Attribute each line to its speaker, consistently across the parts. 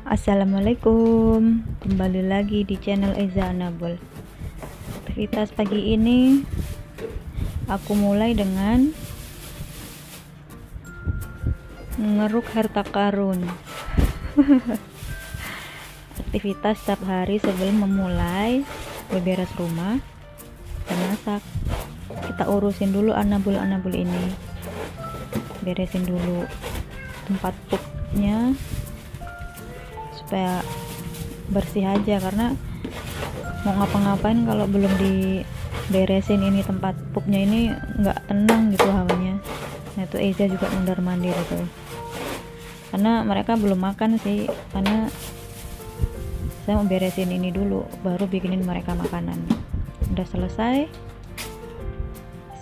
Speaker 1: Assalamualaikum, kembali lagi di channel Eza Anabul. Aktivitas pagi ini aku mulai dengan mengeruk harta karun. Aktivitas setiap hari sebelum memulai beberes rumah dan masak. Kita urusin dulu anabul-anabul ini, beresin dulu tempat pupnya supaya bersih aja, karena mau ngapa-ngapain kalau belum diberesin ini tempat pupnya ini nggak tenang gitu hawanya. Nah itu Eza juga mondar mandir itu, karena mereka belum makan sih, karena saya mau beresin ini dulu baru bikinin mereka makanan. Udah selesai,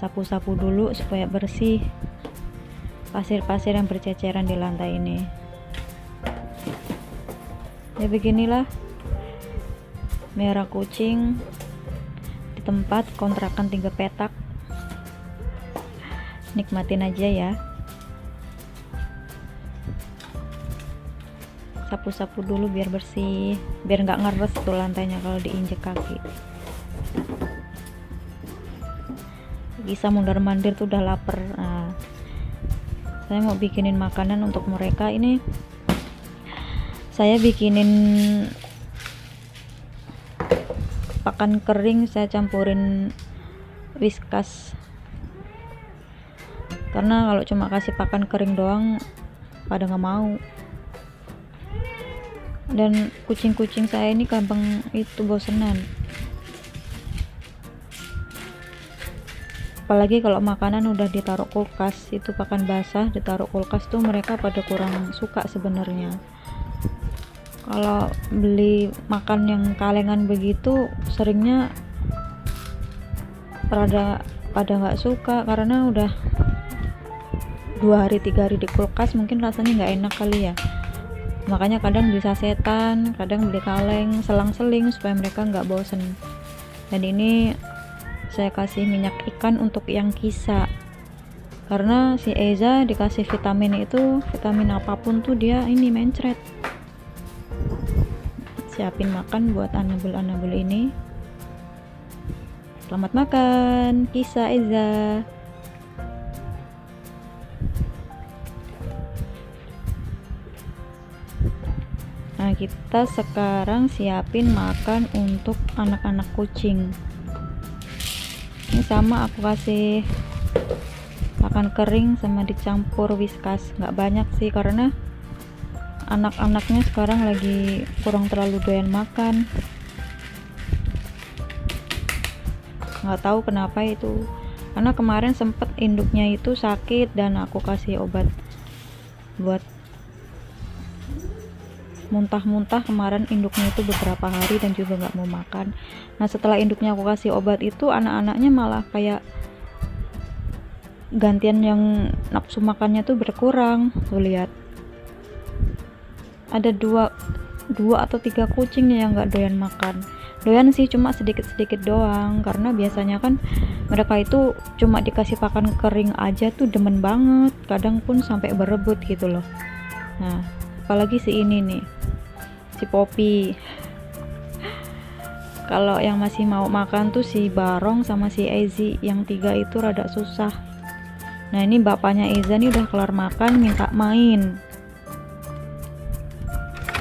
Speaker 1: sapu-sapu dulu supaya bersih pasir-pasir yang berceceran di lantai ini. Ya beginilah merah kucing di tempat kontrakan 3 petak. Nikmatin aja ya. Sapu-sapu dulu biar bersih, biar nggak ngeres tuh lantainya kalau diinjek kaki. Bisa mondar mandir tuh udah lapar. Nah, saya mau bikinin makanan untuk mereka. Ini saya bikinin pakan kering, saya campurin Whiskas, karena kalau cuma kasih pakan kering doang pada nggak mau. Dan kucing-kucing saya ini gampang itu bosenan, apalagi kalau makanan udah ditaruh kulkas, itu pakan basah ditaruh kulkas tuh mereka pada kurang suka sebenarnya. Kalau beli makan yang kalengan begitu seringnya pada nggak suka, karena udah 2 hari 3 hari di kulkas, mungkin rasanya nggak enak kali ya. Makanya kadang beli sasetan, kadang beli kaleng, selang-seling supaya mereka nggak bosen. Dan ini saya kasih minyak ikan untuk yang kisa, karena si Eza dikasih vitamin itu, vitamin apapun tuh dia ini mencret. Siapin makan buat anabul-anabul ini. Selamat makan, Kisa Eza. Nah, kita sekarang siapin makan untuk anak-anak kucing. Ini sama aku kasih pakan kering sama dicampur Whiskas, nggak banyak sih karena anak-anaknya sekarang lagi kurang terlalu doyan makan. Nggak tahu kenapa itu, karena kemarin sempet induknya itu sakit dan aku kasih obat buat muntah-muntah. Kemarin induknya itu beberapa hari dan juga nggak mau makan. Nah setelah induknya aku kasih obat itu, anak-anaknya malah kayak gantian yang nafsu makannya tuh berkurang. Tuh lihat, ada dua atau 3 kucing yang nggak doyan makan. Doyan sih cuma sedikit-sedikit doang, karena biasanya kan mereka itu cuma dikasih pakan kering aja tuh demen banget, kadang pun sampai berebut gitu loh. Nah apalagi si ini nih, si Poppy. Kalau yang masih mau makan tuh si Barong sama si Ezi, yang 3 itu rada susah. Nah ini bapaknya Eza nih udah kelar makan minta main.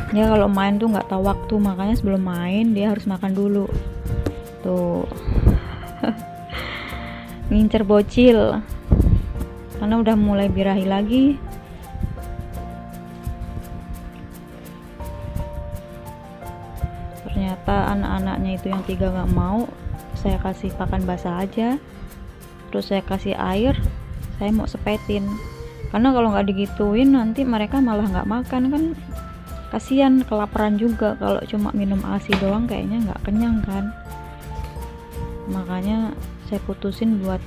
Speaker 1: Ya kalau main tuh nggak tahu waktu, makanya sebelum main dia harus makan dulu. Tuh ngincer bocil, karena udah mulai birahi lagi. Ternyata anak-anaknya itu yang 3 nggak mau, saya kasih pakan basah aja, terus saya kasih air, saya mau sepetin, karena kalau nggak digituin nanti mereka malah nggak makan kan. Kasihan, kelaparan juga kalau cuma minum ASI doang, kayaknya nggak kenyang kan. Makanya saya putusin buat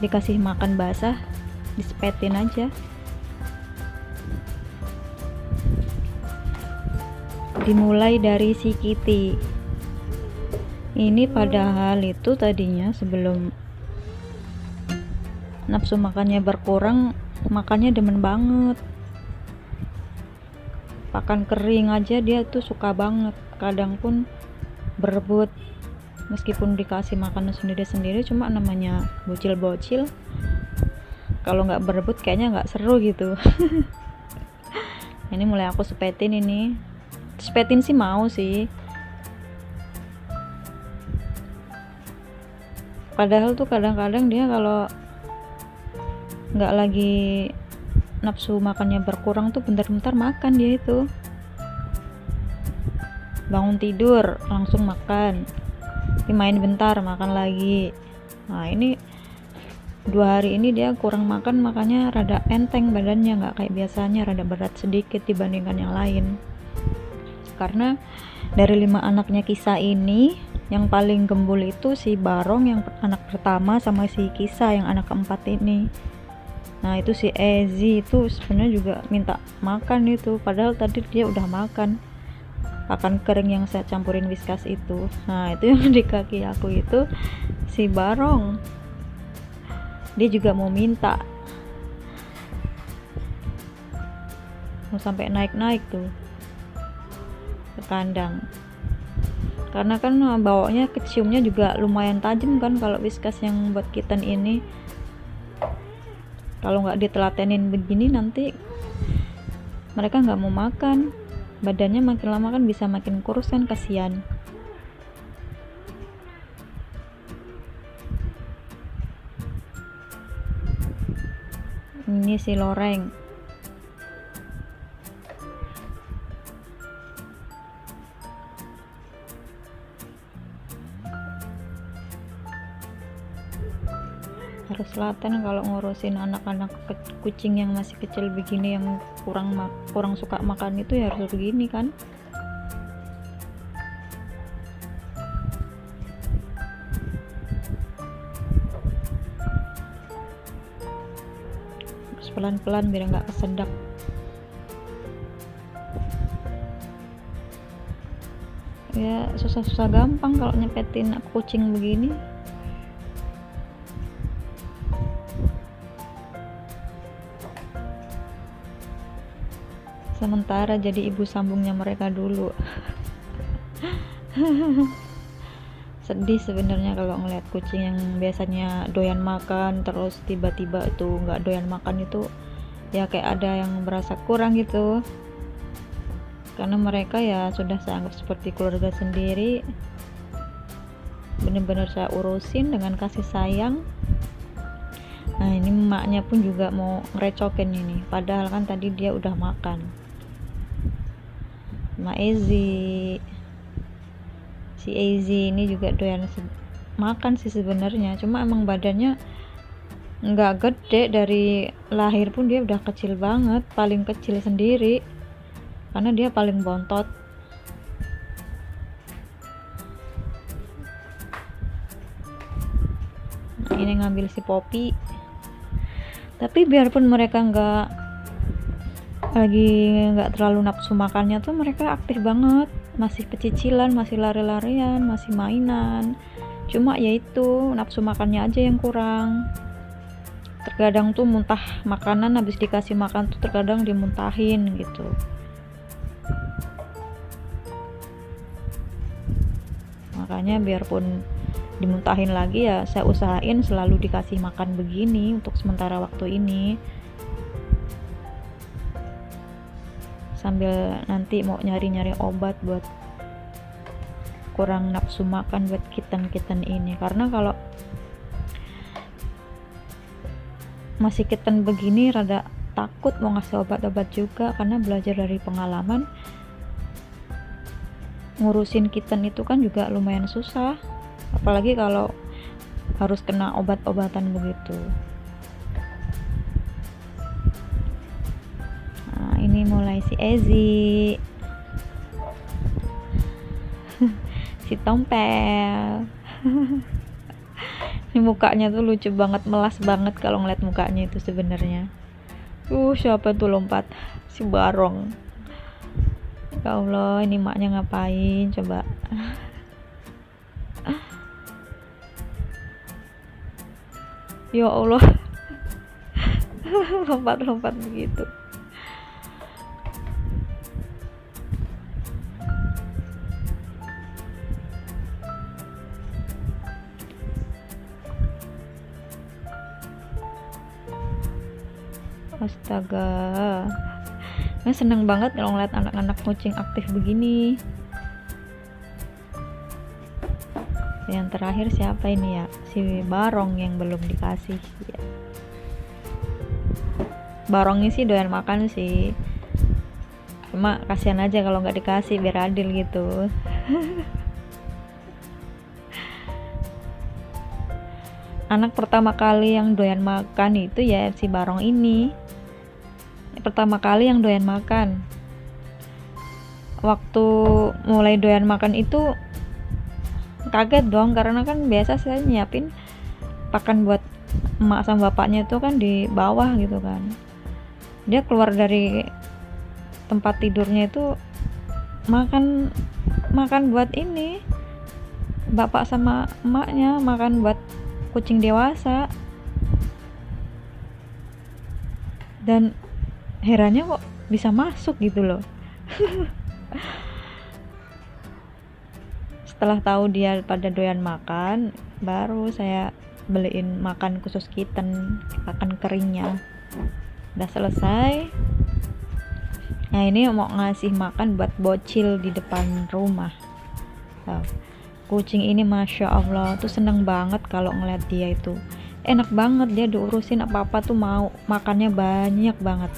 Speaker 1: dikasih makan basah, disepetin aja. Dimulai dari si Kitty ini, padahal itu tadinya sebelum nafsu makannya berkurang, makannya demen banget. pakan kering aja dia tuh suka banget, kadang pun berebut meskipun dikasih makanan sendiri-sendiri. Cuma namanya bocil-bocil, kalau nggak berebut kayaknya nggak seru gitu. Ini mulai aku sepetin ini. Sepetin sih mau sih, padahal tuh kadang-kadang dia kalau nggak lagi nafsu makannya berkurang tuh bentar-bentar makan. Dia itu bangun tidur langsung makan, main bentar makan lagi. Nah ini 2 hari ini dia kurang makan, makanya rada enteng badannya, nggak kayak biasanya, rada berat sedikit dibandingkan yang lain. Karena dari 5 anaknya Kisah ini, yang paling gembul itu si Barong yang anak pertama, sama si Kisah yang anak keempat ini. Nah itu si Ezi itu sebenarnya juga minta makan itu, padahal tadi dia udah makan pakan kering yang saya campurin Whiskas itu. Nah itu yang di kaki aku itu si Barong, dia juga mau minta, mau sampai naik-naik tuh ke kandang. Karena kan bawanya keciumnya juga lumayan tajam kan kalau Whiskas yang buat kitten ini. Kalau nggak ditelatenin begini nanti mereka nggak mau makan, badannya makin lama kan bisa makin kurus kan, kasihan. Ini si Loreng, harus laten kalau ngurusin anak-anak kucing yang masih kecil begini, yang kurang suka makan itu ya harus begini kan. Harus pelan-pelan biar nggak kesedak. Ya susah-susah gampang kalau nyepetin kucing begini. Sementara jadi ibu sambungnya mereka dulu. Sedih sebenarnya kalau ngeliat kucing yang biasanya doyan makan terus tiba-tiba itu nggak doyan makan, itu ya kayak ada yang merasa kurang gitu. Karena mereka ya sudah saya anggap seperti keluarga sendiri, bener-bener saya urusin dengan kasih sayang. Nah ini emaknya pun juga mau ngerecokin ini, padahal kan tadi dia udah makan. Ezi, si Ezi ini juga doyan makan sih sebenarnya, cuma emang badannya nggak gede, dari lahir pun dia udah kecil banget, paling kecil sendiri karena dia paling bontot. Nah, ini ngambil si Poppy, tapi biarpun mereka nggak terlalu nafsu makannya tuh mereka aktif banget, masih pecicilan, masih lari-larian, masih mainan. Cuma yaitu nafsu makannya aja yang kurang. Terkadang tuh muntah makanan, habis dikasih makan tuh terkadang dimuntahin gitu. Makanya biarpun dimuntahin lagi ya saya usahain selalu dikasih makan begini untuk sementara waktu ini, sambil nanti mau nyari-nyari obat buat kurang nafsu makan buat kitten ini. Karena kalau masih kitten begini rada takut mau ngasih obat-obat juga, karena belajar dari pengalaman ngurusin kitten itu kan juga lumayan susah, apalagi kalau harus kena obat-obatan begitu. Ini mulai si Ezi, si Tompel. Ini mukanya tuh lucu banget, melas banget kalau ngeliat mukanya itu sebenarnya. Siapa tuh lompat? Si Barong. Ya Allah, ini maknya ngapain coba? Ya Allah. Lompat-lompat begitu. Astaga, seneng banget kalau ngeliat anak-anak kucing aktif begini. Yang terakhir siapa ini ya, si Barong yang belum dikasih ya. Barongnya sih doyan makan sih, cuma kasihan aja kalau nggak dikasih biar adil gitu. Anak pertama kali yang doyan makan itu ya si Barong ini, pertama kali yang doyan makan. Waktu mulai doyan makan itu kaget dong, karena kan biasa saya nyiapin pakan buat emak sama bapaknya itu kan di bawah gitu kan. Dia keluar dari tempat tidurnya itu makan buat ini, bapak sama emaknya makan buat kucing dewasa. Dan herannya kok bisa masuk gitu loh. Setelah tahu dia pada doyan makan, baru saya beliin makan khusus kitten, makan keringnya. Udah selesai. Nah ini mau ngasih makan buat bocil di depan rumah. Nah, kucing ini masya Allah tuh seneng banget kalau ngeliat dia itu. Enak banget, dia diurusin apa-apa tuh mau, makannya banyak banget.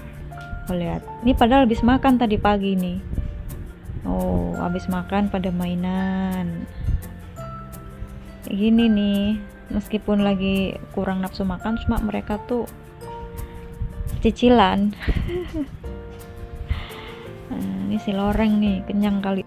Speaker 1: Lihat, ini padahal habis makan tadi pagi nih. Oh, habis makan pada mainan. Gini nih, meskipun lagi kurang nafsu makan, cuma mereka tuh cicilan. Nah, ini si Loreng nih, kenyang kali.